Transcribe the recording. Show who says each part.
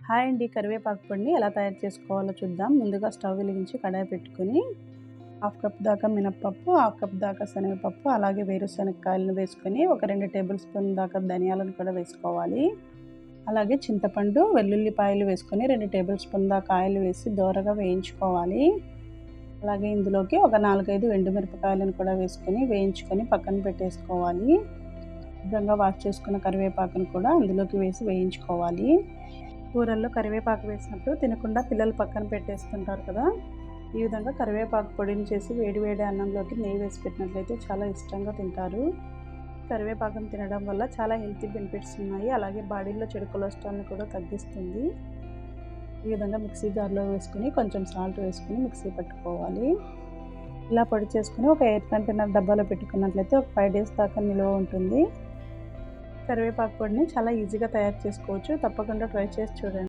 Speaker 1: Hi అండి. కరివేపాకు పొడిని ఎలా తయారు చేసుకోవాలో చూద్దాం. ముందుగా స్టవ్ వెలిగించి కడాయి పెట్టుకొని హాఫ్ కప్ దాకా మినప్పప్పు, హాఫ్ కప్ దాకా శనగపప్పు, అలాగే వేరుశనగకాయలను వేసుకొని ఒక 2 టేబుల్ స్పూన్ దాకా ధనియాలను కూడా వేసుకోవాలి. అలాగే చింతపండు, వెల్లుల్లిపాయలు వేసుకొని 2 టేబుల్ స్పూన్ దాకా ఆయిల్ వేసి దోరగా వేయించుకోవాలి. అలాగే ఇందులోకి ఒక 4, 5 ఎండుమిరపకాయలను కూడా వేసుకొని వేయించుకొని పక్కన పెట్టేసుకోవాలి. శుభ్రంగా వాష్ చేసుకున్న కరివేపాకును కూడా అందులోకి వేసి వేయించుకోవాలి. కూరల్లో కరివేపాకు వేసినప్పుడు తినకుండా పిల్లలు పక్కన పెట్టేస్తుంటారు కదా. ఈ విధంగా కరివేపాకు పొడిని చేసి వేడి వేడి అన్నంలోకి నెయ్యి వేసి పెట్టినట్లయితే చాలా ఇష్టంగా తింటారు. కరివేపాకును తినడం వల్ల చాలా హెల్తీ బెనిఫిట్స్ ఉన్నాయి. అలాగే బాడీలో చెడు కొలెస్ట్రాల్ని కూడా తగ్గిస్తుంది. ఈ విధంగా మిక్సీ జార్లో వేసుకుని కొంచెం సాల్ట్ వేసుకుని మిక్సీ పట్టుకోవాలి. ఇలా పొడి చేసుకుని ఒక ఎయిర్ కంటైనర్ డబ్బాలో పెట్టుకున్నట్లయితే ఒక 5 డేస్ దాకా నిల్వ ఉంటుంది. కరివేపాకు పొడిని చాలా ఈజీగా తయారు చేసుకోవచ్చు. తప్పకుండా ట్రై చేసి చూడండి.